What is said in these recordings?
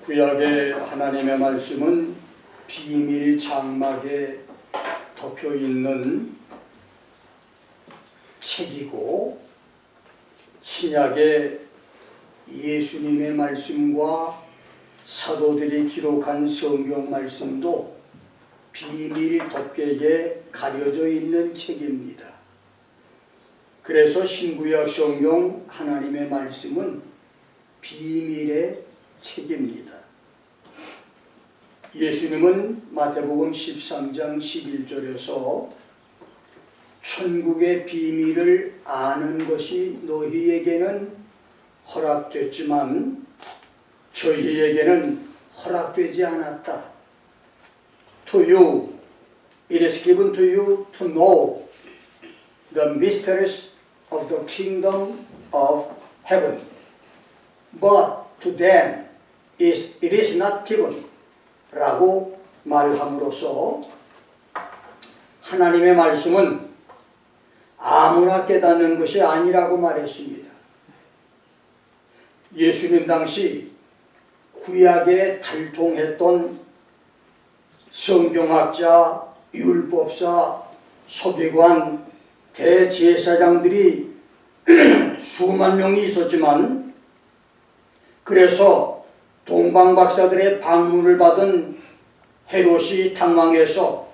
구약의 하나님의 말씀은 비밀 장막에 덮여 있는 책이고, 신약의 예수님의 말씀과 사도들이 기록한 성경 말씀도 비밀 덮개에 가려져 있는 책입니다. 그래서 신구약 성경 하나님의 말씀은 비밀의 책입니다. 예수님은 마태복음 13장 11절에서 천국의 비밀을 아는 것이 너희에게는 허락됐지만 저희에게는 허락되지 않았다. To you, it is given to you to know the mysteries of the kingdom of heaven. But to them it is not given. 라고 말함으로써 하나님의 말씀은 아무나 깨닫는 것이 아니라고 말했습니다. 예수님 당시 구약에 달통했던 성경학자, 율법사, 서기관, 대제사장들이 수만 명이 있었지만, 그래서 동방박사들의 방문을 받은 헤롯이 당황해서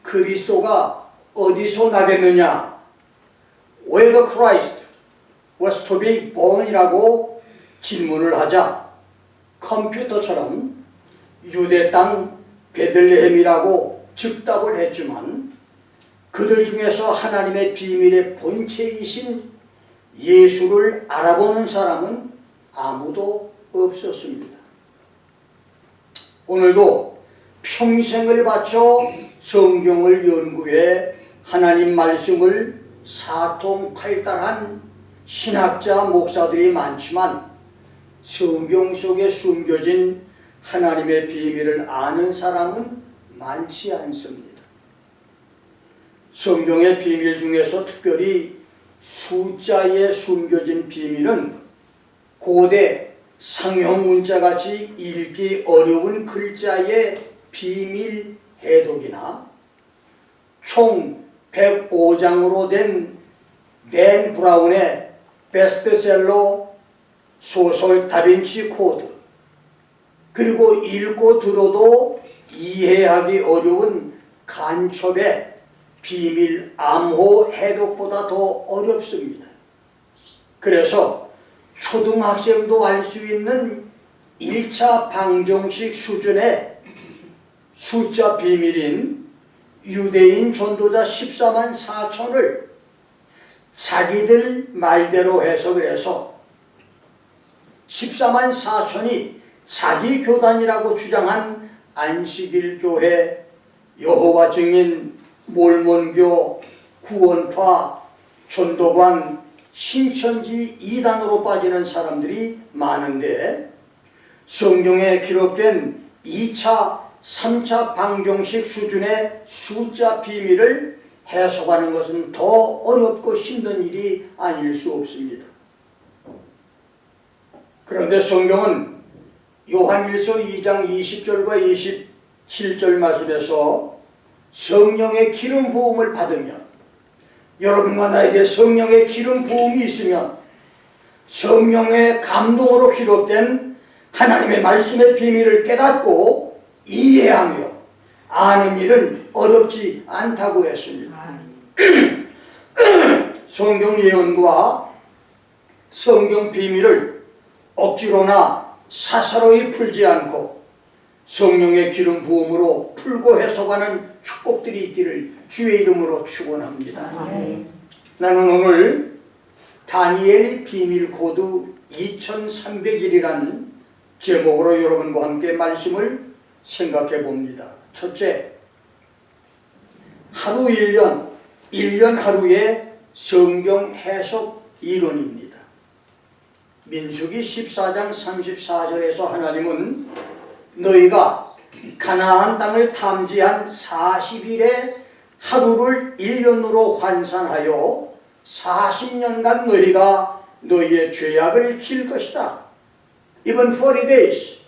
그리스도가 어디서 나겠느냐, Where the Christ was to be born이라고 질문을 하자 컴퓨터처럼 유대 땅 베들레헴이라고 즉답을 했지만, 그들 중에서 하나님의 비밀의 본체이신 예수를 알아보는 사람은 아무도 없었습니다. 오늘도 평생을 바쳐 성경을 연구해 하나님 말씀을 사통팔달한 신학자, 목사들이 많지만 성경 속에 숨겨진 하나님의 비밀을 아는 사람은 많지 않습니다. 성경의 비밀 중에서 특별히 숫자에 숨겨진 비밀은 고대 상형 문자같이 읽기 어려운 글자의 비밀 해독이나 총 105장으로 된 댄 브라운의 베스트셀러 소설 다빈치 코드, 그리고 읽고 들어도 이해하기 어려운 간첩의 비밀 암호 해독보다 더 어렵습니다. 그래서 초등학생도 알 수 있는 1차 방정식 수준의 숫자 비밀인 유대인 전도자 14만 4천을 자기들 말대로 해석을 해서 14만 4천이 자기 교단이라고 주장한 안식일 교회, 여호와 증인, 몰몬교, 구원파, 전도관, 신천지 이단으로 빠지는 사람들이 많은데, 성경에 기록된 2차, 3차 방정식 수준의 숫자 비밀을 해석하는 것은 더 어렵고 힘든 일이 아닐 수 없습니다. 그런데 성경은 요한일서 2장 20절과 27절 말씀에서 성령의 기름 부음을 받으면, 여러분과 나에게 성령의 기름 부음이 있으면 성령의 감동으로 기록된 하나님의 말씀의 비밀을 깨닫고 이해하며 아는 일은 어렵지 않다고 했습니다. 성경 예언과 성경 비밀을 억지로나 사사로이 풀지 않고 성령의 기름 부음으로 풀고 해석하는 축복들이 있기를 주의 이름으로 축원합니다. 나는 오늘 다니엘 비밀 코드 2300일이라는 제목으로 여러분과 함께 말씀을 생각해 봅니다. 첫째, 하루 1년 하루의 성경 해석 이론입니다. 민수기 14장 34절에서 하나님은 너희가 가나안 땅을 탐지한 40일의 하루를 1년으로 환산하여 40년간 너희가 너희의 죄악을 질 것이다. Even 40 days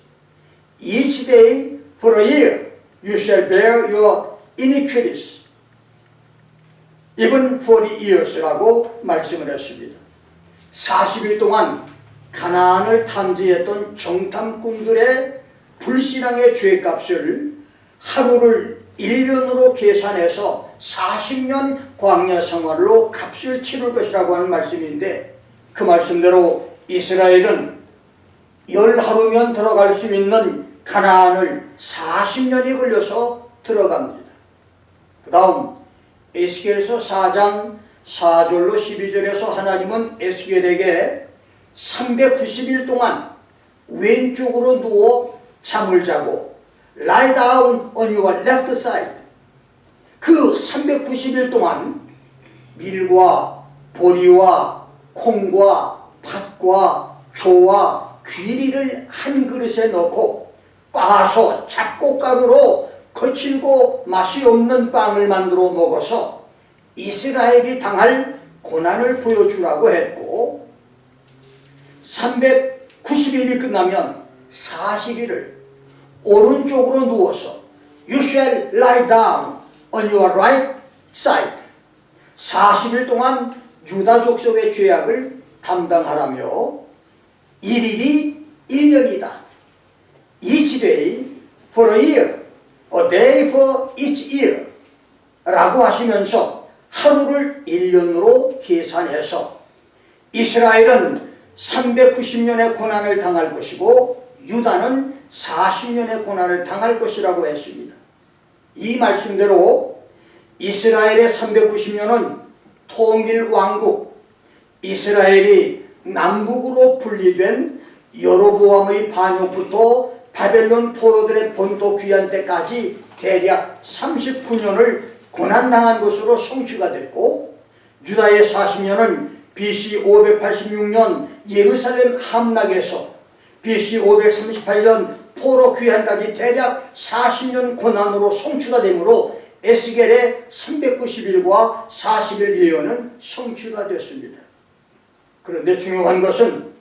Each day for a year you shall bear your iniquities. Even 40 years라고 말씀을 했습니다. 40일 동안 가나안을 탐지했던 정탐꾼들의 불신앙의 죄값을 하루를 1년으로 계산해서 40년 광야 생활로 값을 치를 것이라고 하는 말씀인데, 그 말씀대로 이스라엘은 10하루면 들어갈 수 있는 가나안을 40년이 걸려서 들어갑니다. 그 다음 에스겔서 4장 4절로 12절에서 하나님은 에스겔에게 390일 동안 왼쪽으로 누워 잠을 자고 lie down on your left side. 그 390일 동안 밀과 보리와 콩과 팥과 조와 귀리를 한 그릇에 넣고 빻아서 잡곡가루로 거칠고 맛이 없는 빵을 만들어 먹어서 이스라엘이 당할 고난을 보여주라고 했고, 390일이 끝나면 40일을 오른쪽으로 누워서 You shall lie down on your right side. 40일 동안 유다 족속의 죄악을 담당하라며 1일이 1년이다. Each day for a year, a day for each year 라고 하시면서 하루를 1년으로 계산해서 이스라엘은 390년의 고난을 당할 것이고 유다는 40년의 고난을 당할 것이라고 했습니다. 이 말씀대로 이스라엘의 390년은 통일 왕국, 이스라엘이 남북으로 분리된 여로보암의 반역부터 바벨론 포로들의 본토 귀환 때까지 대략 39년을 고난당한 것으로 성취가 됐고, 유다의 40년은 BC 586년 예루살렘 함락에서 BC 538년 포로 귀환까지 대략 40년 고난으로 성취가 되므로 에스겔의 390일과 40일 예언은 성취가 됐습니다. 그런데 중요한 것은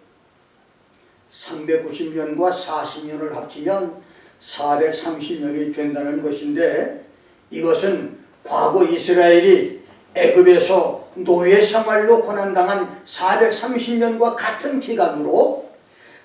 390년과 40년을 합치면 430년이 된다는 것인데, 이것은 과거 이스라엘이 애굽에서 노예 생활로 고난당한 430년과 같은 기간으로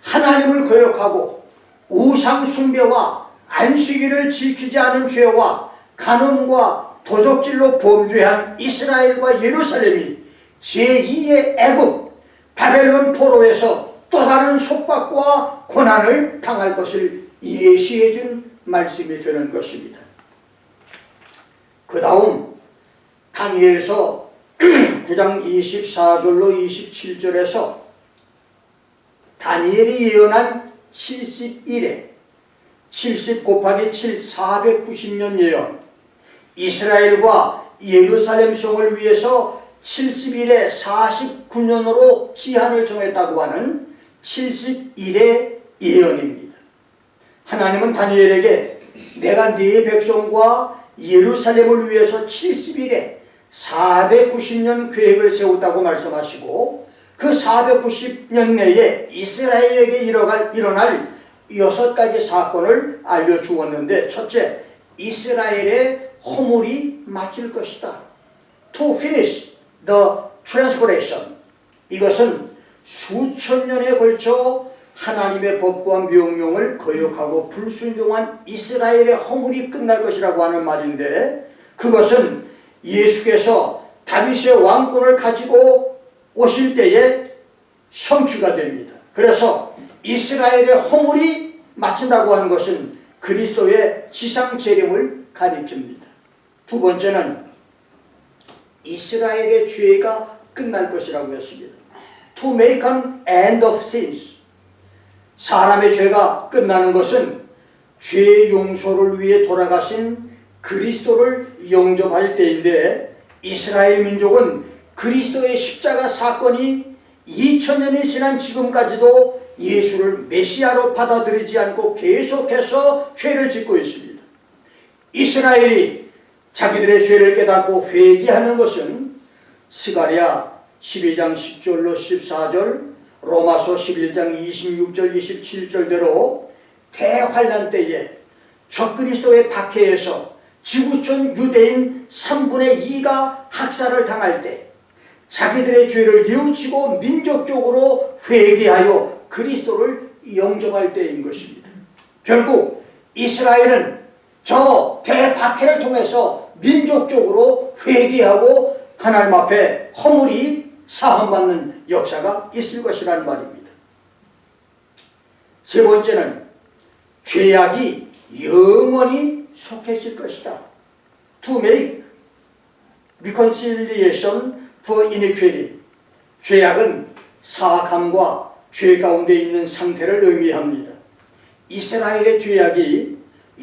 하나님을 거역하고 우상 숭배와 안식일을 지키지 않은 죄와 간음과 도적질로 범죄한 이스라엘과 예루살렘이 제2의 애굽 바벨론 포로에서 또 다른 속박과 고난을 당할 것을 예시해 준 말씀이 되는 것입니다. 그 다음 다니엘서 9장 24절로 27절에서 다니엘이 예언한 70일에 70 곱하기 7 490년 예언, 이스라엘과 예루살렘 성을 위해서 70일에 49년으로 기한을 정했다고 하는 70일의 예언입니다. 하나님은 다니엘에게 내가 네 백성과 예루살렘을 위해서 70일에 490년 계획을 세웠다고 말씀하시고, 그 490년 내에 이스라엘에게 일어날 6가지 사건을 알려주었는데, 첫째, 이스라엘의 허물이 맞을 것이다. To finish the transgression. 이것은 수천 년에 걸쳐 하나님의 법과 명령을 거역하고 불순종한 이스라엘의 허물이 끝날 것이라고 하는 말인데, 그것은 예수께서 다윗의 왕권을 가지고 오실 때에 성취가 됩니다. 그래서 이스라엘의 허물이 마친다고 하는 것은 그리스도의 지상 재림을 가리킵니다. 두 번째는 이스라엘의 죄가 끝날 것이라고 했습니다. To make an end of sins. 사람의 죄가 끝나는 것은 죄 용서를 위해 돌아가신 그리스도를 영접할 때인데, 이스라엘 민족은 그리스도의 십자가 사건이 2000년이 지난 지금까지도 예수를 메시아로 받아들이지 않고 계속해서 죄를 짓고 있습니다. 이스라엘이 자기들의 죄를 깨닫고 회개하는 것은 스가랴 12장 10절로 14절, 로마서 11장 26절 27절대로 대환란 때에 적그리스도의 박해에서 지구촌 유대인 3분의 2가 학살을 당할 때 자기들의 죄를 뉘우치고 민족적으로 회개하여 그리스도를 영접할 때인 것입니다. 결국 이스라엘은 저 대박해를 통해서 민족적으로 회개하고 하나님 앞에 허물이 사함받는 역사가 있을 것이라는 말입니다. 세 번째는 죄악이 영원히 속해질 것이다. To make reconciliation for iniquity. 죄악은 사악함과 죄 가운데 있는 상태를 의미합니다. 이스라엘의 죄악이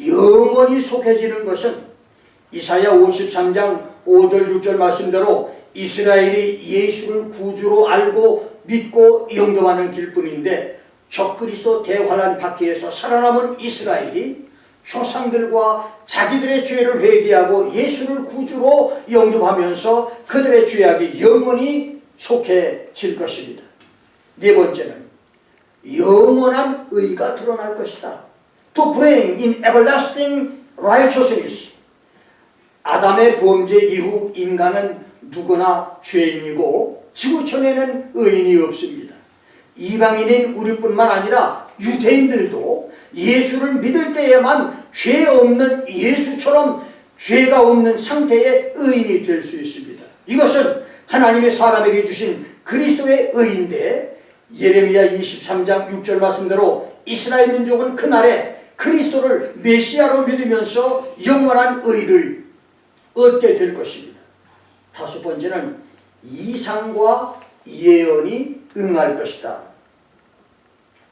영원히 속해지는 것은 이사야 53장 5절 6절 말씀대로 이스라엘이 예수를 구주로 알고 믿고 영접하는 길뿐인데 적그리스도 대환란 박해에서 살아남은 이스라엘이 조상들과 자기들의 죄를 회개하고 예수를 구주로 영접하면서 그들의 죄악이 영원히 속해질 것입니다. 네 번째는 영원한 의가 드러날 것이다. To bring in everlasting righteousness. 아담의 범죄 이후 인간은 누구나 죄인이고 지구촌에는 의인이 없습니다. 이방인인 우리뿐만 아니라 유대인들도 예수를 믿을 때에만 죄 없는 예수처럼 죄가 없는 상태의 의인이 될 수 있습니다. 이것은 하나님의 사람에게 주신 그리스도의 의인데 예레미야 23장 6절 말씀대로 이스라엘 민족은 그날에 그리스도를 메시아로 믿으면서 영원한 의를 얻게 될 것입니다. 다섯 번째는 이상과 예언이 응할 것이다.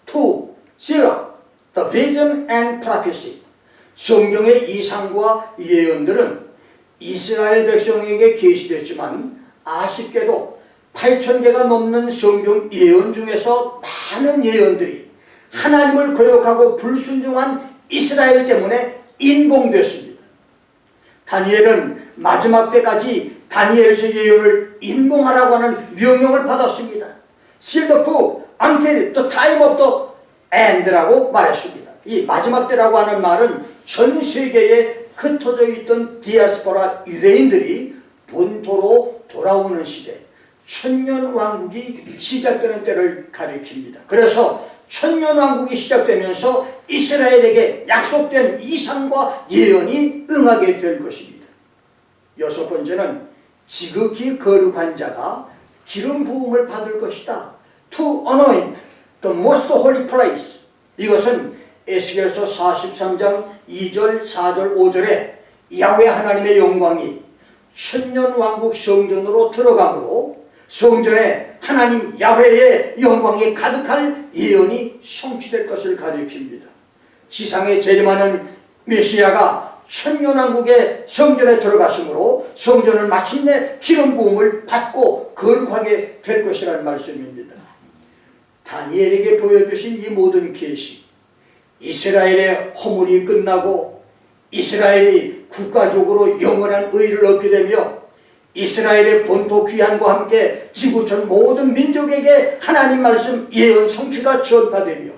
To seal the vision and prophecy. 성경의 이상과 예언들은 이스라엘 백성에게 계시됐지만 아쉽게도 8,000개가 넘는 성경 예언 중에서 많은 예언들이 하나님을 거역하고 불순종한 이스라엘 때문에 인봉됐습니다. 다니엘은 마지막 때까지 다니엘서 예언을 인봉하라고 하는 명령을 받았습니다. Seal the book until the time of the end라고 말했습니다. 이 마지막 때라고 하는 말은 전 세계에 흩어져 있던 디아스포라 유대인들이 본토로 돌아오는 시대, 천년왕국이 시작되는 때를 가리킵니다. 그래서 천년왕국이 시작되면서 이스라엘에게 약속된 이상과 예언이 응하게 될 것입니다. 여섯 번째는 지극히 거룩한 자가 기름 부음을 받을 것이다. To anoint the most holy place. 이것은 에스겔서 43장 2절, 4절, 5절에 야훼 하나님의 영광이 천년왕국 성전으로 들어가므로 성전에 하나님 야훼의 영광이 가득할 예언이 성취될 것을 가리킵니다. 지상에 재림하는 메시아가 천년왕국의 성전에 들어갔으므로 성전을 마침내 기름 부음을 받고 거룩하게 될 것이라는 말씀입니다. 다니엘에게 보여주신 이 모든 계시, 이스라엘의 허물이 끝나고 이스라엘이 국가적으로 영원한 의를 얻게 되며 이스라엘의 본토 귀환과 함께 지구촌 모든 민족에게 하나님 말씀 예언 성취가 전파되며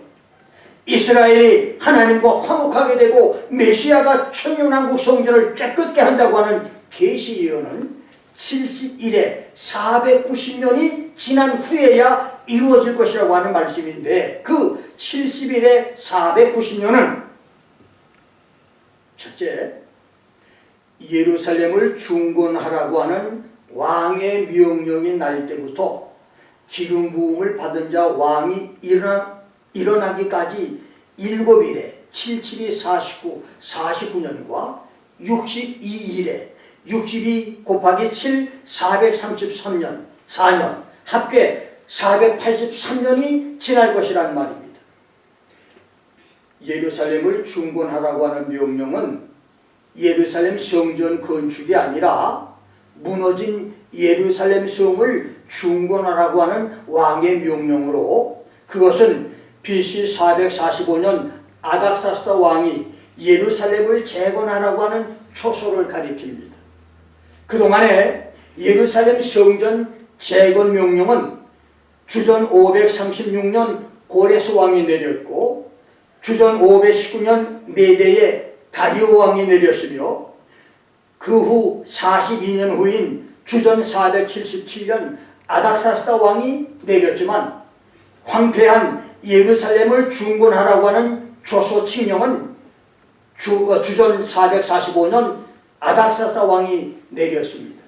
이스라엘이 하나님과 화목하게 되고 메시아가 천년왕국 성전을 깨끗게 한다고 하는 계시 예언은 70일에 490년이 지난 후에야 이루어질 것이라고 하는 말씀인데 그 70일에 490년은 첫째, 예루살렘을 중건하라고 하는 왕의 명령이 날 때부터 기름 부음을 받은 자 왕이 일어나기까지 7일에 77이 49, 49년과 62일에 62 곱하기 7, 433년, 4년, 합계 483년이 지날 것이라는 말입니다. 예루살렘을 중건하라고 하는 명령은 예루살렘 성전 건축이 아니라 무너진 예루살렘 성을 중건하라고 하는 왕의 명령으로 그것은 BC 445년 아닥사스다 왕이 예루살렘을 재건하라고 하는 초소를 가리킵니다. 그동안에 예루살렘 성전 재건 명령은 주전 536년 고레스 왕이 내렸고 주전 519년 메대에 다리오 왕이 내렸으며 그 후 42년 후인 주전 477년 아닥사스다 왕이 내렸지만 황폐한 예루살렘을 중건하라고 하는 조서 칙령은 주전 445년 아닥사스다 왕이 내렸습니다.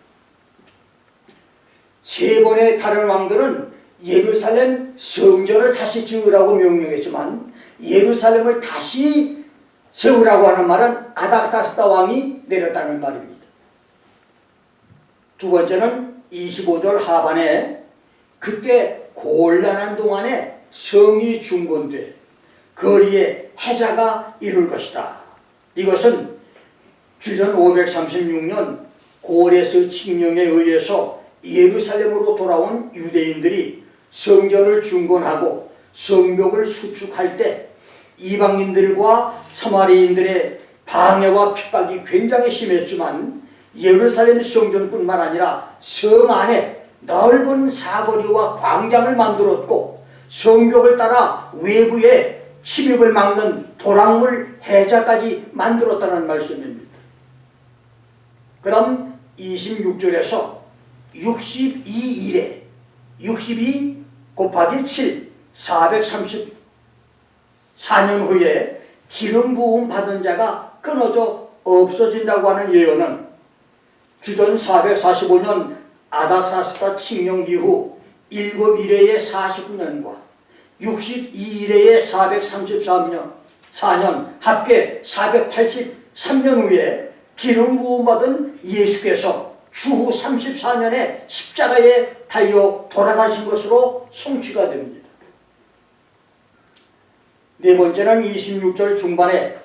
세 번의 다른 왕들은 예루살렘 성전을 다시 지으라고 명령했지만 예루살렘을 다시 세우라고 하는 말은 아닥사스다 왕이 내렸다는 말입니다. 두 번째는 25절 하반에 그때 곤란한 동안에 성이 중건돼 거리에 해자가 이룰 것이다. 이것은 주전 536년 고레스 칙령에 의해서 예루살렘으로 돌아온 유대인들이 성전을 중건하고 성벽을 수축할 때 이방인들과 사마리인들의 방해와 핍박이 굉장히 심했지만 예루살렘 성전뿐만 아니라 성 안에 넓은 사거리와 광장을 만들었고 성벽을 따라 외부에 침입을 막는 도랑물 해자까지 만들었다는 말씀입니다. 그 다음 26절에서 62일에 62 곱하기 7 434년 후에 기름 부음 받은 자가 끊어져 없어진다고 하는 예언은 주전 445년 아닥사스다 칙령 이후 7일의 49년과 62일의 434년 합계 483년 후에 기름 부음 받은 예수께서 주후 34년에 십자가에 달려 돌아가신 것으로 성취가 됩니다. 네 번째는 26절 중반에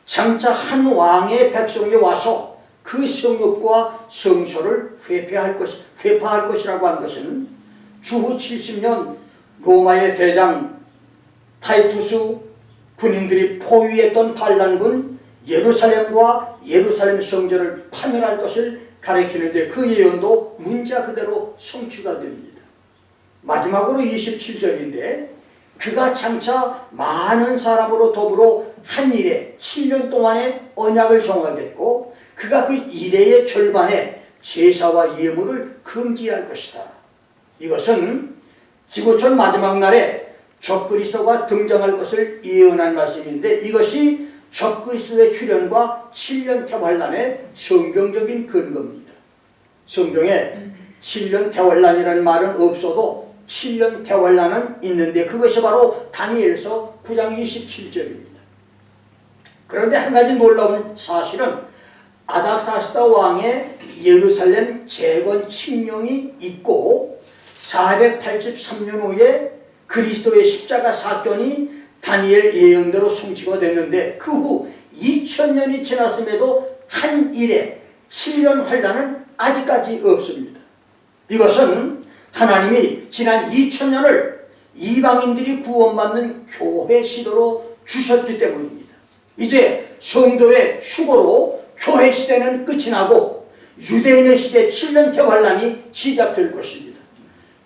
장차 한 왕의 백성이 와서 그 성읍과 성소를 회파할 것이라고 한 것은 주후 70년 로마의 대장 타이투스 군인들이 포위했던 반란군 예루살렘과 예루살렘 성전을 파멸할 것을 가리키는데 그 예언도 문자 그대로 성취가 됩니다. 마지막으로 27절인데 그가 장차 많은 사람으로 더불어 한 일에 7년 동안의 언약을 정하겠고 그가 그 일의 절반에 제사와 예물을 금지할 것이다. 이것은 지구촌 마지막 날에 적그리스도가 등장할 것을 예언한 말씀인데 이것이 적그리스도의 출현과 7년 대환란의 성경적인 근거입니다. 성경에 7년 대환란이라는 말은 없어도 7년 대환란은 있는데 그것이 바로 다니엘서 9장 27절입니다. 그런데 한 가지 놀라운 사실은 아닥사스다 왕의 예루살렘 재건 칙령이 있고 483년 후에 그리스도의 십자가 사건이 다니엘 예언대로 성취가 됐는데 그 후 2000년이 지났음에도 한 일에 7년 환란은 아직까지 없습니다. 이것은 하나님이 지난 2000년을 이방인들이 구원받는 교회 시대로 주셨기 때문입니다. 이제 성도의 휴거로 교회 시대는 끝이 나고 유대인의 시대 7년 대환란이 시작될 것입니다.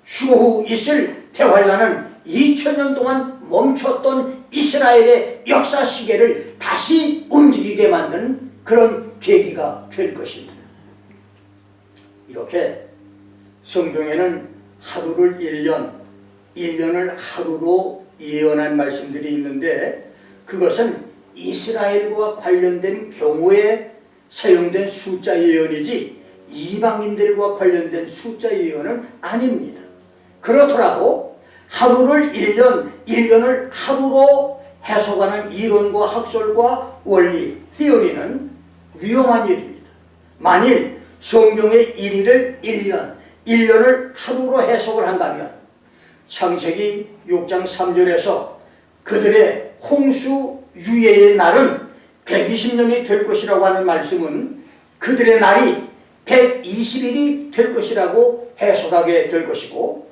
휴거 후 있을 대환란은 2000년 동안 멈췄던 이스라엘의 역사 시계를 다시 움직이게 만드는 그런 계기가 될 것입니다. 이렇게 성경에는 하루를 1년, 1년을 하루로 예언한 말씀들이 있는데 그것은 이스라엘과 관련된 경우에 사용된 숫자 예언이지 이방인들과 관련된 숫자 예언은 아닙니다. 그렇더라도 하루를 1년, 1년을 하루로 해석하는 이론과 학설과 원리, 히어리는 위험한 일입니다. 만일 성경의 1일을 1년, 1년을 하루로 해석을 한다면 창세기 6장 3절에서 그들의 홍수 유예의 날은 120년이 될 것이라고 하는 말씀은 그들의 날이 120일이 될 것이라고 해석하게 될 것이고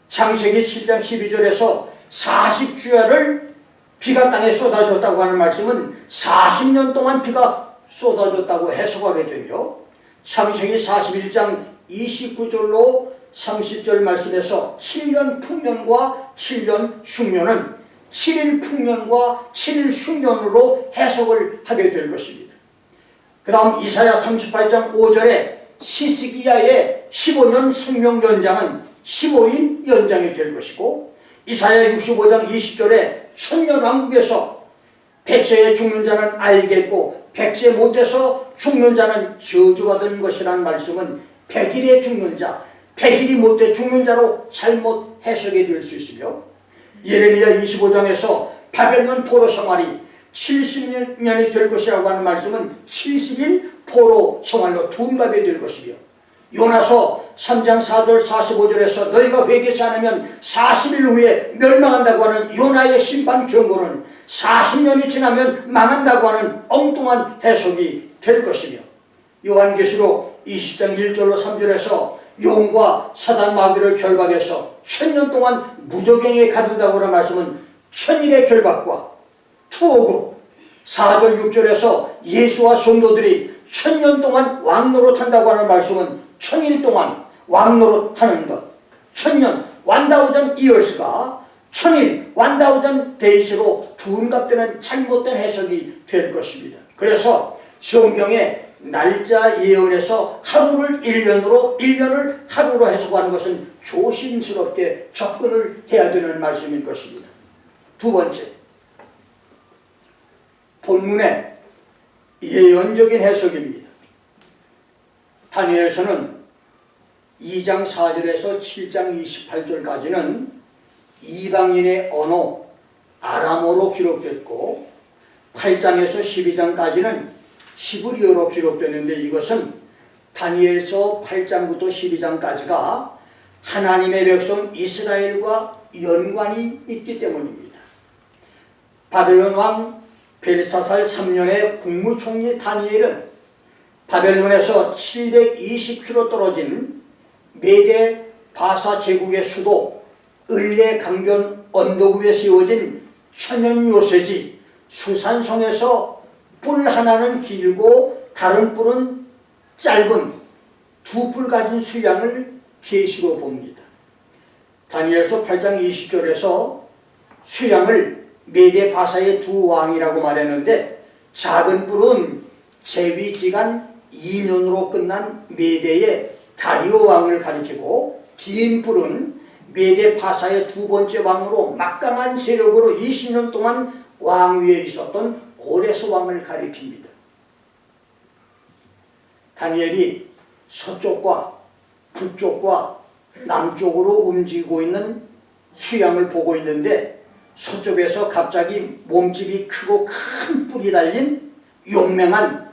창세기 7장 12절에서 40주야를 비가 땅에 쏟아졌다고 하는 말씀은 40년 동안 비가 쏟아졌다고 해석하게 되며 창세기 41장 29절로 30절 말씀에서 7년 풍년과 7년 흉년은 7일 풍년과 7일 흉년으로 해석을 하게 될 것입니다. 그 다음 이사야 38장 5절에 시스기야의 15년 생명 연장은 15인 연장이 될 것이고, 이사야 65장 20절에 천년왕국에서 백제에 죽는 자는 알겠고 백제 못해서 죽는 자는 저주받은 것이라는 말씀은 100일에 죽는 자, 100일이 못해 죽는 자로 잘못 해석이 될 수 있으며, 예레미야 25장에서 바벨론 포로 생활이 70년이 될 것이라고 하는 말씀은 70일 포로 생활로 둔갑이 될 것이며, 요나서 3장 4절 45절에서 너희가 회개치 않으면 40일 후에 멸망한다고 하는 요나의 심판 경고는 40년이 지나면 망한다고 하는 엉뚱한 해석이 될 것이며, 요한계시록 20장 1절로 3절에서 용과 사단 마귀를 결박해서 1000년 동안 무저갱에 가둔다고 하는 말씀은 1000일의 결박과 투옥으로, 4절 6절에서 예수와 성도들이 1000년 동안 왕노릇 한다고 하는 말씀은 1000일 동안 왕노릇 하는 것, 1000년 1000 years가 1000일 1000 days로 둔갑되는 잘못된 해석이 될 것입니다. 그래서 성경의 날짜 예언에서 하루를 1년으로 1년을 하루로 해석하는 것은 조심스럽게 접근을 해야 되는 말씀인 것입니다. 두 번째, 본문의 예언적인 해석입니다. 다니엘서는 2장 4절에서 7장 28절까지는 이방인의 언어 아람어로 기록됐고, 8장에서 12장까지는 히브리어로 기록되는데, 이것은 다니엘서 8장부터 12장까지가 하나님의 백성 이스라엘과 연관이 있기 때문입니다. 바벨론 왕 벨사살 3년의 국무총리 다니엘은 바벨론에서 720km 떨어진 메데 바사 제국의 수도 을레 강변 언덕 위에 세워진 천연 요새지 수산성에서 뿔 하나는 길고 다른 뿔은 짧은 두 뿔 가진 수양을 계시로 봅니다. 다니엘서 8장 20절에서 수양을 메데 바사의 두 왕이라고 말했는데, 작은 뿔은 재위 기간 2년으로 끝난 메데의 다리오 왕을 가리키고, 긴 뿔은 메데 바사의 두 번째 왕으로 막강한 세력으로 20년 동안 왕위에 있었던 고레스 왕을 가리킵니다. 다니엘이 서쪽과 북쪽과 남쪽으로 움직이고 있는 수양을 보고 있는데, 서쪽에서 갑자기 몸집이 크고 큰 뿔이 달린 용맹한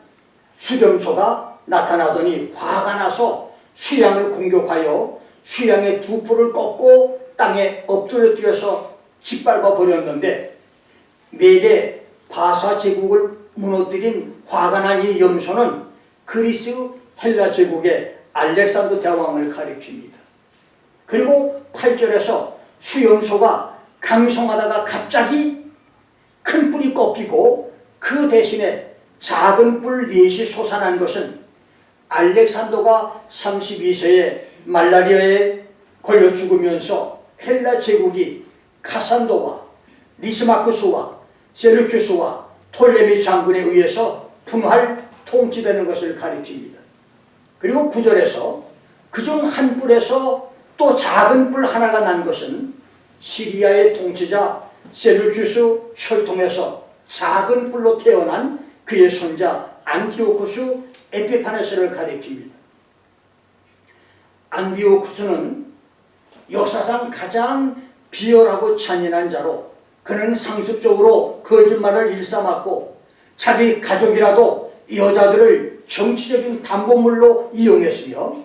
수렴소가 나타나더니 화가 나서 수양을 공격하여 수양의 두 뿔을 꺾고 땅에 엎드려뜨려서 짓밟아 버렸는데, 메데 바사 제국을 무너뜨린 화가 난 이 염소는 그리스 헬라 제국의 알렉산더 대왕을 가리킵니다. 그리고 8절에서 수염소가 강성하다가 갑자기 큰 뿔이 꺾이고 그 대신에 작은 뿔 넷이 솟아난 것은 알렉산더가 32세에 말라리아에 걸려 죽으면서 헬라 제국이 카산도와 리스마크스와 셀루큐스와 톨레미 장군에 의해서 분할 통치되는 것을 가리킵니다. 그리고 9절에서 그중 한 뿔에서 또 작은 뿔 하나가 난 것은 시리아의 통치자 셀루큐스 혈통에서 작은 뿔로 태어난 그의 손자 안티오쿠스 에피파네스를 가리킵니다. 안티오쿠스는 역사상 가장 비열하고 잔인한 자로, 그는 상습적으로 거짓말을 일삼았고 자기 가족이라도 여자들을 정치적인 담보물로 이용했으며,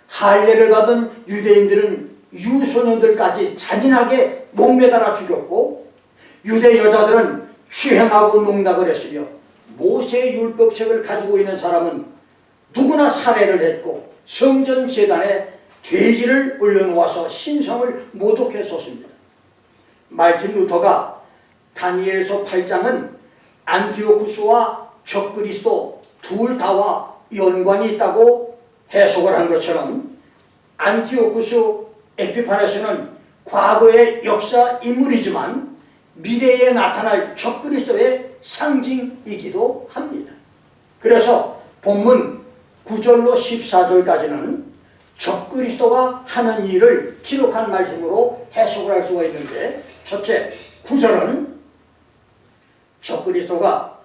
할례를 받은 유대인들은 유소년들까지 잔인하게 목매달아 죽였고, 유대 여자들은 취행하고 농락을 했으며, 모세의 율법책을 가지고 있는 사람은 누구나 살해를 했고, 성전 제단에 돼지를 올려놓아서 신성을 모독했었습니다. 말틴 루터가 다니엘서 8장은 안티오쿠스와 적그리스도 둘 다와 연관이 있다고 해석을 한 것처럼, 안티오쿠스 에피파네스는 과거의 역사 인물이지만 미래에 나타날 적그리스도의 상징이기도 합니다. 그래서 본문 9절로 14절까지는 적그리스도가 하는 일을 기록한 말씀으로 해석을 할 수가 있는데, 첫째, 9절은 적그리스도가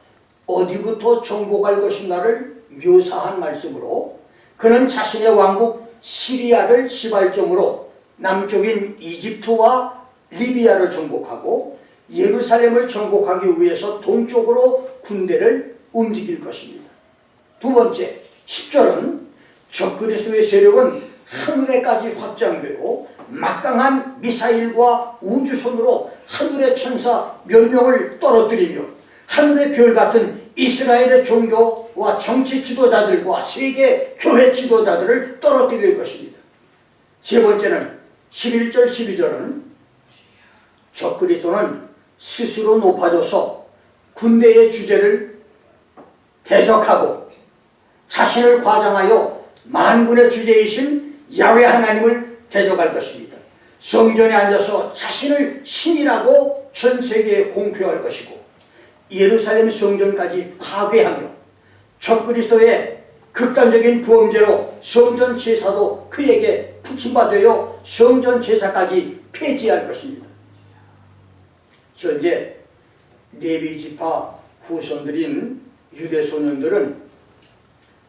어디부터 정복할 것인가를 묘사한 말씀으로, 그는 자신의 왕국 시리아를 시발점으로 남쪽인 이집트와 리비아를 정복하고 예루살렘을 정복하기 위해서 동쪽으로 군대를 움직일 것입니다. 두 번째, 10절은 적그리스도의 세력은 하늘에까지 확장되고 막강한 미사일과 우주선으로 하늘의 천사 몇 명을 떨어뜨리며 하늘의 별 같은 이스라엘의 종교와 정치 지도자들과 세계 교회 지도자들을 떨어뜨릴 것입니다. 세 번째는 11절 12절은 적그리스도는 스스로 높아져서 군대의 주제를 대적하고 자신을 과장하여 만군의 주제이신 야훼 하나님을 대적할 것입니다. 성전에 앉아서 자신을 신이라고 전 세계에 공표할 것이고 예루살렘 성전까지 파괴하며 적그리스도의 극단적인 범죄로 성전 제사도 그에게 붙임받아 성전 제사까지 폐지할 것입니다. 현재 레위 지파 후손들인 유대 소년들은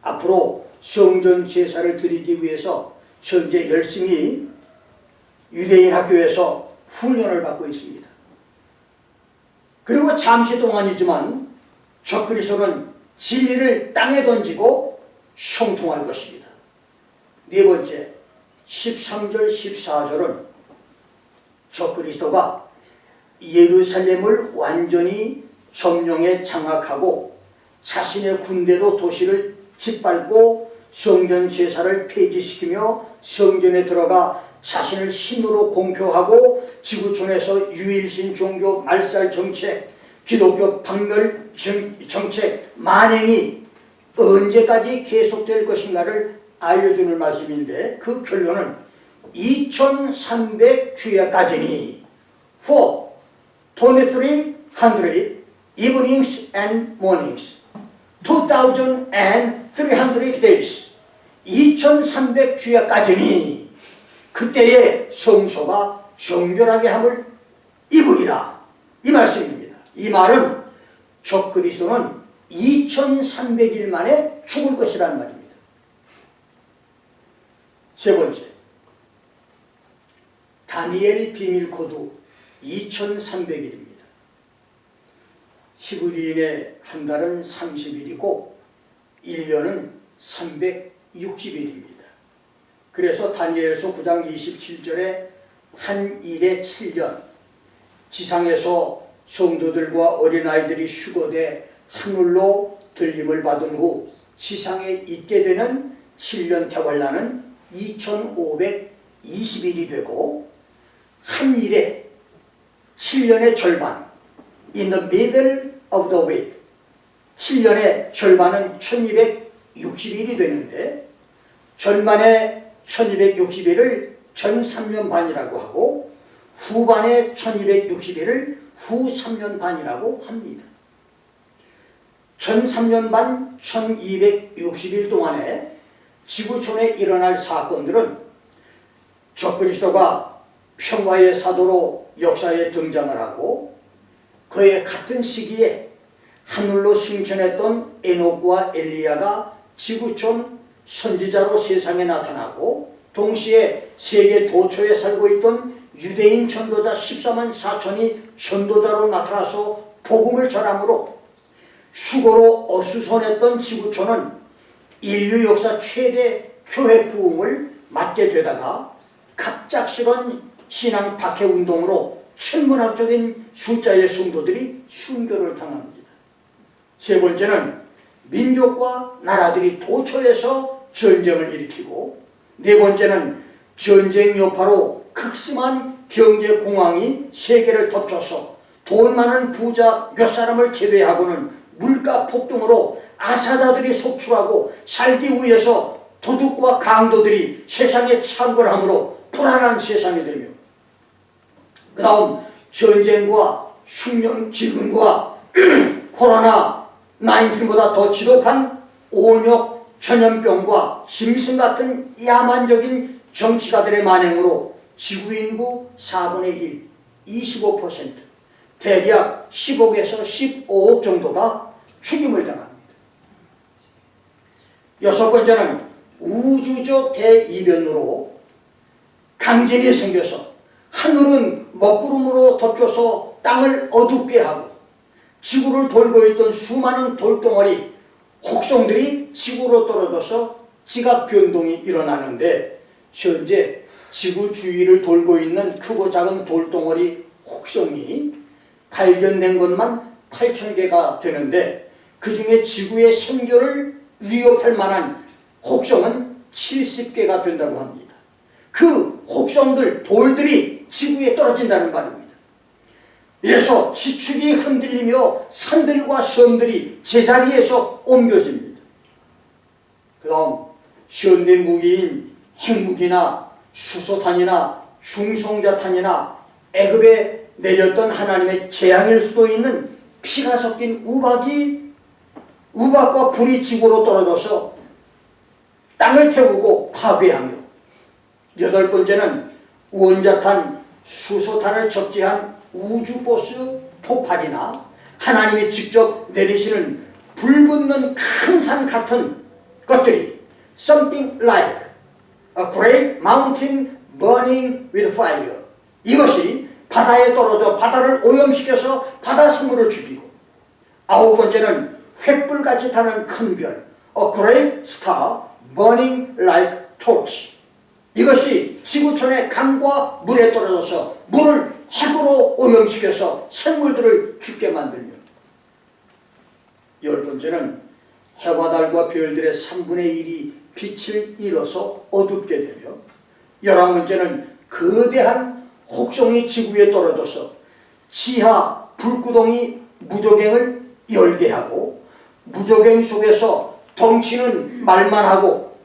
앞으로 성전 제사를 드리기 위해서 현재 열심히 유대인 학교에서 훈련을 받고 있습니다. 그리고 잠시 동안이지만 적그리스도는 진리를 땅에 던지고 형통할 것입니다. 네 번째, 13절 14절은 적그리스도가 예루살렘을 완전히 점령해 장악하고 자신의 군대로 도시를 짓밟고 성전 제사를 폐지시키며 성전에 들어가 자신을 신으로 공표하고 지구촌에서 유일신 종교 말살 정책, 기독교 박멸 정책 만행이 언제까지 계속될 것인가를 알려주는 말씀인데, 그 결론은 2300주야까지니 for 2300 evenings and mornings 2300 days 2300주야까지니 그때의 성소가 정결하게 함을 입으리라, 이 말씀입니다. 이 말은 적그리스도는 2300일 만에 죽을 것이라는 말입니다. 세 번째, 다니엘 비밀 코드 2300일입니다. 히브리인의 한 달은 30일이고 1년은 360일입니다. 그래서 다니엘서 9장 27절에 한 일에 7년, 지상에서 성도들과 어린아이들이 휴거돼 하늘로 들림을 받은 후 지상에 있게 되는 7년 대환란은 2520일이 되고, 한 일에 7년의 절반, in the middle of the week, 7년의 절반은 1260일이 되는데, 전반의 1260일을 전 3년 반이라고 하고 후반의 1260일을 후 3년 반이라고 합니다. 전 3년 반 1260일 동안에 지구촌에 일어날 사건들은 적그리스도가 평화의 사도로 역사에 등장을 하고, 그의 같은 시기에 하늘로 승천했던 에녹과 엘리야가 지구촌 선지자로 세상에 나타나고, 동시에 세계 도처에 살고 있던 유대인 전도자 14만 4천이 전도자로 나타나서 복음을 전함으로 수고로 어수선했던 지구촌은 인류 역사 최대 교회 부흥을 맞게 되다가 갑작스런 신앙 박해 운동으로 천문학적인 숫자의 성도들이 순교를 당합니다. 세 번째는 민족과 나라들이 도처에서 전쟁을 일으키고, 네 번째는 전쟁 여파로 극심한 경제 공황이 세계를 덮쳐서 돈 많은 부자 몇 사람을 제외하고는 물가 폭등으로 아사자들이 속출하고 살기 위해서 도둑과 강도들이 세상에 창궐함으로 불안한 세상이 되며, 그 다음 전쟁과 숙련 기근과 코로나 19보다 더 지독한 온역 전염병과 짐승 같은 야만적인 정치가들의 만행으로 지구 인구 4분의 1, 25%, 대략 10억에서 15억 정도가 죽임을 당합니다. 여섯 번째는 우주적 대이변으로 강진이 생겨서 하늘은 먹구름으로 덮여서 땅을 어둡게 하고 지구를 돌고 있던 수많은 돌덩어리, 혹성들이 지구로 떨어져서 지각 변동이 일어나는데, 현재 지구 주위를 돌고 있는 크고 작은 돌덩어리 혹성이 발견된 것만 8,000개가 되는데, 그 중에 지구의 생존을 위협할 만한 혹성은 70개가 된다고 합니다. 그 혹성들, 돌들이 지구에 떨어진다는 말입니다. 이래서 지축이 흔들리며 산들과 섬들이 제자리에서 옮겨집니다. 그 다음 현대 무기인 핵무기나 수소탄이나 중성자탄이나 애굽에 내렸던 하나님의 재앙일 수도 있는 피가 섞인 우박과 불이 지구로 떨어져서 땅을 태우고 파괴하며, 여덟 번째는 원자탄, 수소탄을 적재한 우주보스 폭발이나 하나님이 직접 내리시는 불붙는 큰 산 같은 것들이 something like a great mountain burning with fire, 이것이 바다에 떨어져 바다를 오염시켜서 바다 생물을 죽이고, 아홉 번째는 횃불같이 타는 큰 별, a great star burning like torch, 이것이 지구촌의 강과 물에 떨어져서 물을 핵으로 오염시켜서 생물들을 죽게 만들며, 열 번째는 해와 달과 별들의 3분의 1이 빛을 잃어서 어둡게 되며, 11번째는 거대한 혹성이 지구에 떨어져서 지하 불구덩이 무저갱을 열게 하고, 무저갱 속에서 덩치는 말만 하고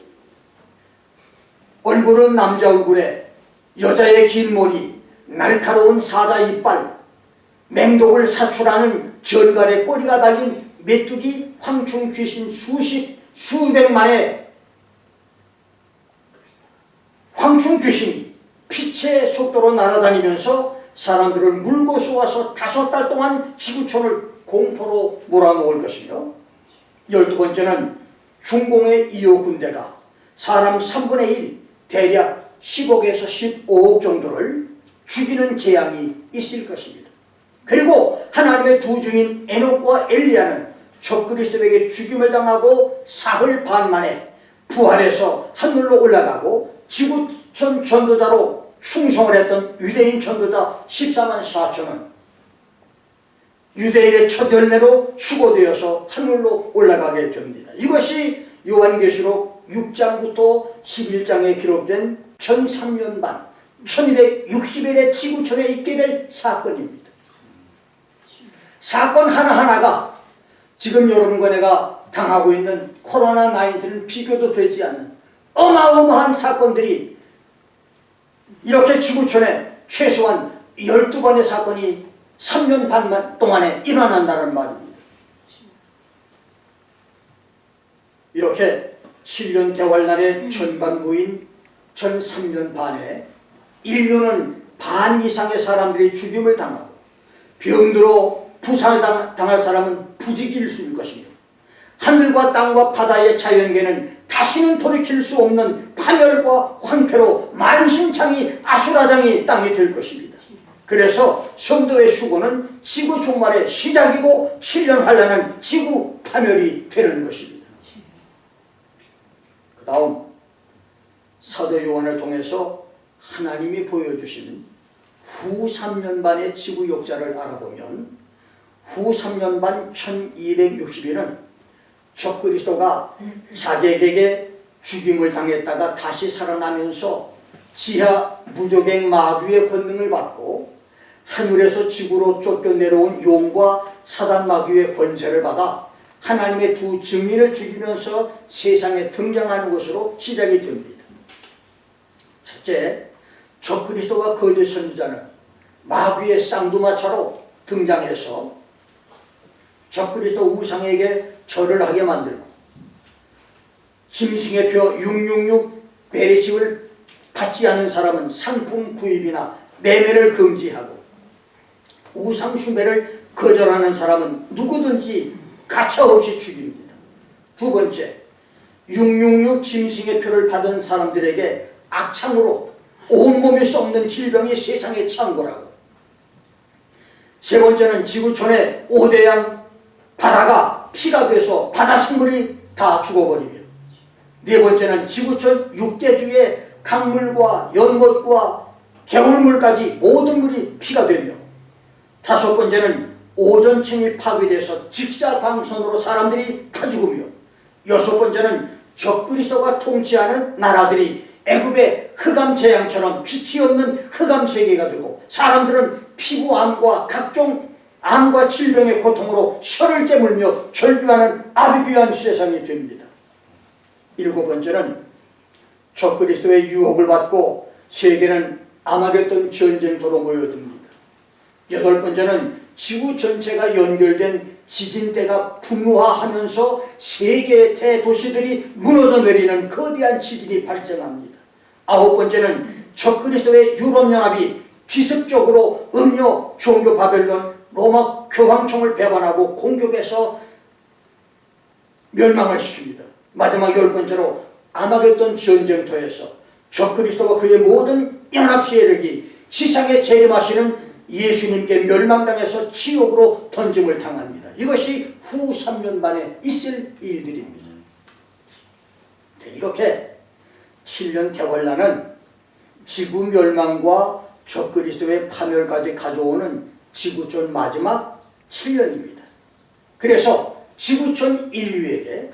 얼굴은 남자 얼굴에 여자의 긴 머리, 날카로운 사자 이빨, 맹독을 사출하는 전갈의 꼬리가 달린 메뚜기 황충 귀신 수백만의 황충 귀신이 빛의 속도로 날아다니면서 사람들을 물고 쏘아서 5달 동안 지구촌을 공포로 몰아놓을 것이며, 12번째는 중공의 2호 군대가 사람 3분의 1, 대략 10억에서 15억 정도를 죽이는 재앙이 있을 것입니다. 그리고 하나님의 두 증인 에녹과 엘리야는 적그리스도에게 죽임을 당하고 사흘 반 만에 부활해서 하늘로 올라가고, 지구촌 전도자로 충성을 했던 유대인 전도자 14만 4천은 유대인의 첫 열매로 수고되어서 하늘로 올라가게 됩니다. 이것이 요한계시록 6장부터 11장에 기록된 1003년 반 1260일의 지구촌에 있게 될 사건입니다. 사건 하나하나가 지금 여러분과 내가 당하고 있는 코로나 19는 비교도 되지 않는 어마어마한 사건들이 이렇게 지구촌에 최소한 12번의 사건이 3년 반 동안에 일어난다는 말입니다. 이렇게 7년 대활날의 전반부인 전 3년 반에 인류는 반 이상의 사람들이 죽임을 당하고, 병들어 부살당할 사람은 부지기일수일 것이며, 하늘과 땅과 바다의 자연계는 다시는 돌이킬 수 없는 파멸과 황폐로 만신창이 아수라장이 땅이 될 것입니다. 그래서 성도의 수고는 지구 종말의 시작이고 7년 환란은 지구 파멸이 되는 것입니다. 그 다음 사도 요한을 통해서 하나님이 보여주신 후 3년 반의 지구 역사를 알아보면, 후 3년 반 1260일은 적그리스도가 자객에게 죽임을 당했다가 다시 살아나면서 지하 무저갱 마귀의 권능을 받고 하늘에서 지구로 쫓겨내려온 용과 사단 마귀의 권세를 받아 하나님의 두 증인을 죽이면서 세상에 등장하는 것으로 시작이 됩니다. 첫째, 적그리스도와 거짓 선지자는 마귀의 쌍두마차로 등장해서 적그리스도 우상에게 절을 하게 만들고 짐승의 표 666 베레식을 받지 않는 사람은 상품 구입이나 매매를 금지하고 우상 숭배를 거절하는 사람은 누구든지 가차없이 죽입니다. 두 번째, 666 짐승의 표를 받은 사람들에게 악창으로 온몸에 썩는 질병이 세상에 창궐하고, 세 번째는 지구촌의 5대양 바다가 피가 돼서 바다 생물이 다 죽어버리며, 네 번째는 지구촌 6대주의 강물과 연못과 개울물까지 모든 물이 피가 되며, 다섯 번째는 오존층이 파괴돼서 직사광선으로 사람들이 다 죽으며, 여섯 번째는 적그리스도가 통치하는 나라들이 애굽의 흑암 재앙처럼 빛이 없는 흑암 세계가 되고 사람들은 피부암과 각종 암과 질병의 고통으로 혀를 깨물며 절규하는 아비규한 세상이 됩니다. 일곱 번째는 적그리스도의 유혹을 받고 세계는 아마겟돈 전쟁터로 모여듭니다. 여덟 번째는 지구 전체가 연결된 지진대가 분화하면서 세계의 대도시들이 무너져 내리는 거대한 지진이 발생합니다. 아홉 번째는 적그리스도의 유럽연합이 기습적으로 음료 종교 바벨론 로마 교황청을 배반하고 공격해서 멸망을 시킵니다. 마지막 열 번째로 아마겟돈 전쟁터에서 적그리스도와 그의 모든 연합 세력이 지상에 재림하시는 예수님께 멸망당해서 지옥으로 던짐을 당합니다. 이것이 후 3년 만에 있을 일들입니다. 이렇게 7년 대환란은 지구 멸망과 적그리스도의 파멸까지 가져오는 지구촌 마지막 7년입니다. 그래서 지구촌 인류에게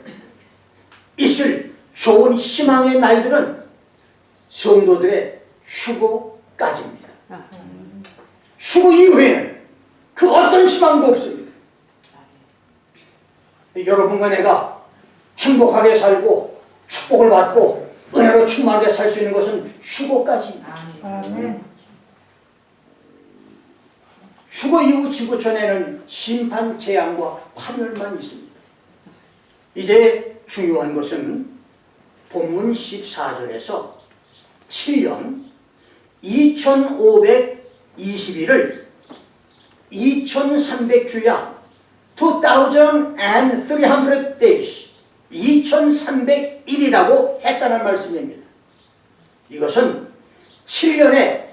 있을 좋은 희망의 날들은 성도들의 휴고까지입니다. 휴고 이후에는 그 어떤 희망도 없습니다. 여러분과 내가 행복하게 살고 축복을 받고 은혜로 충만하게 살 수 있는 것은 휴고까지입니다. 휴고 이후 지구촌에는 심판, 재앙과 파멸만 있습니다. 이제 중요한 것은 본문 14절에서 7년 2521을 2300주야 2300 days 2301이라고 했다는 말씀입니다. 이것은 7년에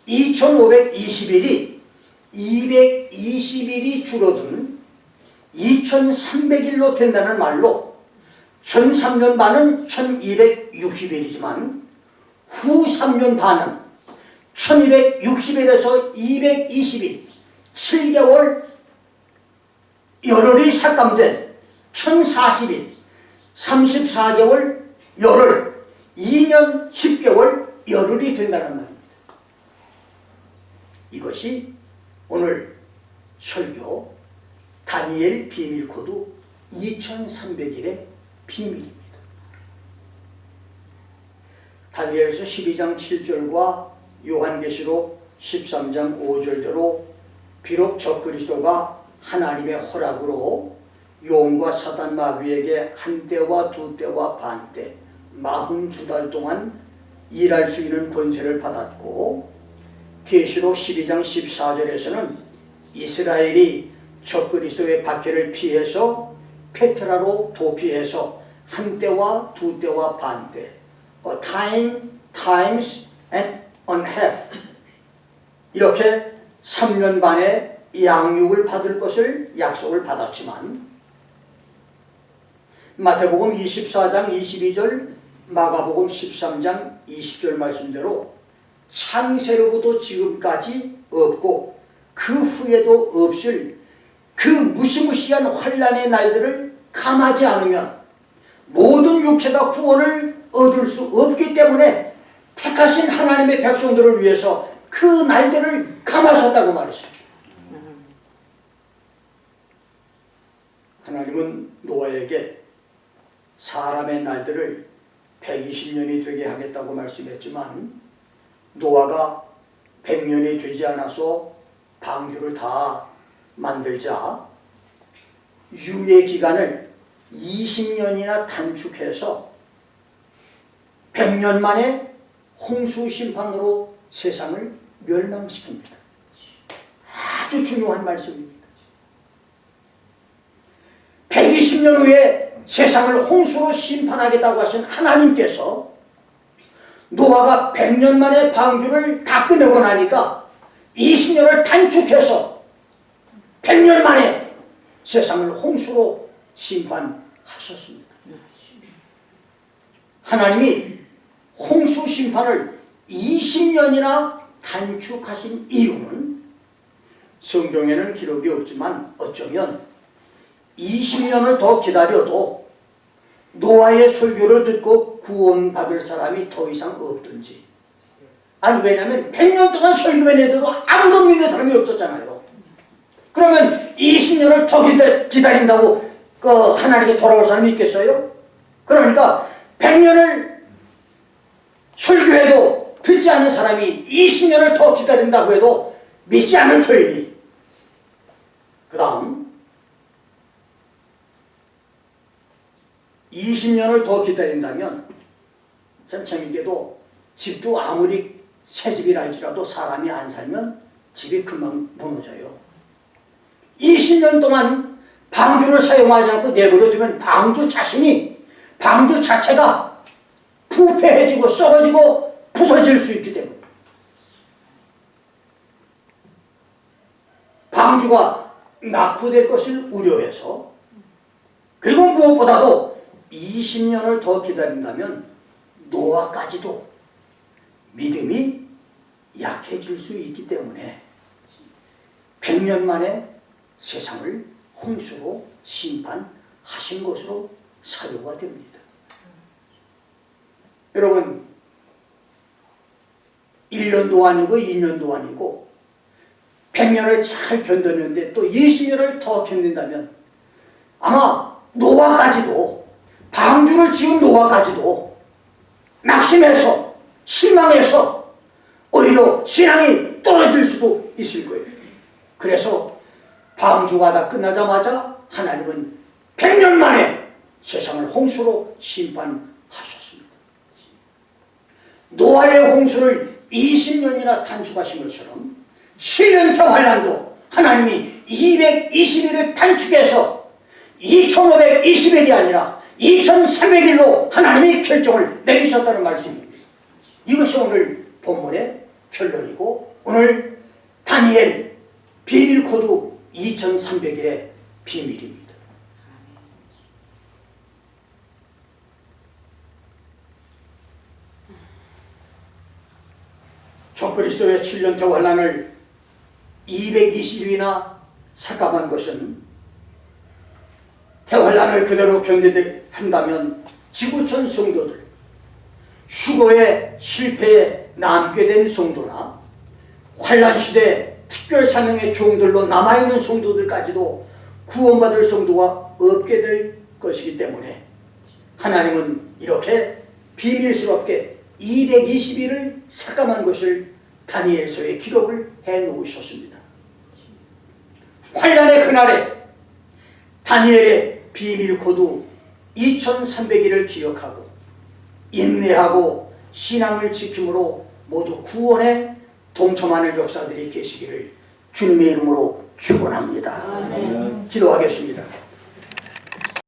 2521이 220일이 줄어든 2300일로 된다는 말로 1003년 반은 1260일이지만 후 3년 반은 1260일에서 220일 7개월 열흘이 삭감된 1040일 34개월 열흘 2년 10개월 열흘이 된다는 말입니다. 이것이 오늘 설교 다니엘 비밀코드 2300일의 비밀입니다. 다니엘서 12장 7절과 요한계시록 13장 5절대로 비록 적그리스도가 하나님의 허락으로 용과 사단 마귀에게 한 때와 두 때와 반 때 42달 동안 일할 수 있는 권세를 받았고, 계시록 12장 14절에서는 이스라엘이 적그리스도의 박해를 피해서 페트라로 도피해서 한 때와 두 때와 반 때, a time, times and a half, 이렇게 3년 반의 양육을 받을 것을 약속을 받았지만, 마태복음 24장 22절, 마가복음 13장 20절 말씀대로 창세로부터 지금까지 없고 그 후에도 없을 그 무시무시한 환난의 날들을 감하지 않으면 모든 육체가 구원을 얻을 수 없기 때문에 택하신 하나님의 백성들을 위해서 그 날들을 감하셨다고 말했습니다. 하나님은 노아에게 사람의 날들을 120년이 되게 하겠다고 말씀했지만 노아가 100년이 되지 않아서 방주를 다 만들자 유예 기간을 20년이나 단축해서 100년 만에 홍수 심판으로 세상을 멸망시킵니다. 아주 중요한 말씀입니다. 120년 후에 세상을 홍수로 심판하겠다고 하신 하나님께서 노아가 100년 만에 방주를 다 끝내고 나니까 20년을 단축해서 100년 만에 세상을 홍수로 심판하셨습니다. 하나님이 홍수 심판을 20년이나 단축하신 이유는 성경에는 기록이 없지만 어쩌면 20년을 더 기다려도 노아의 설교를 듣고 구원받을 사람이 더 이상 없든지, 아니 왜냐하면 100년 동안 설교했는데도 아무도 믿는 사람이 없었잖아요. 그러면 20년을 더 기다린다고 하나님께 돌아올 사람이 있겠어요? 그러니까 100년을 설교해도 듣지 않는 사람이 20년을 더 기다린다고 해도 믿지 않을 터이니, 그 다음 20년을 더 기다린다면 참 재미있게도 집도 아무리 새집이랄지라도 사람이 안 살면 집이 금방 무너져요. 20년 동안 방주를 사용하지 않고 내버려두면 방주 자체가 부패해지고 썩어지고 부서질 수 있기 때문에 방주가 낙후될 것을 우려해서, 그리고 무엇보다도 20년을 더 기다린다면 노아까지도 믿음이 약해질 수 있기 때문에 100년 만에 세상을 홍수로 심판하신 것으로 사료가 됩니다. 여러분, 1년도 아니고 2년도 아니고 100년을 잘 견뎠는데 또 20년을 더 견딘다면 아마 노아까지도, 방주를 지은 노아까지도 낙심해서 실망해서 오히려 신앙이 떨어질 수도 있을 거예요. 그래서 방주가 다 끝나자마자 하나님은 100년 만에 세상을 홍수로 심판하셨습니다. 노아의 홍수를 20년이나 단축하신 것처럼 7년째 환란도 하나님이 220일을 단축해서 2520일이 아니라 2300일로 하나님이 결정을 내리셨다는 말씀입니다. 이것이 오늘 본문의 결론이고 오늘 다니엘 비밀 코드 2300일의 비밀입니다. 적그리스도의 7년째 환란을 220일이나 삭감한 것은 대환란을 그대로 견딘다면 지구촌 성도들, 휴거의 실패에 남게 된 성도나 환란시대 특별 사명의 종들로 남아있는 성도들까지도 구원받을 성도가 없게 될 것이기 때문에 하나님은 이렇게 비밀스럽게 220일을 삭감한 것을 다니엘서에 기록을 해놓으셨습니다. 환란의 그날에 다니엘의 비밀 코드 2300일을 기억하고 인내하고 신앙을 지킴으로 모두 구원에 동참하는 역사들이 계시기를 주님의 이름으로 축원합니다. 기도하겠습니다.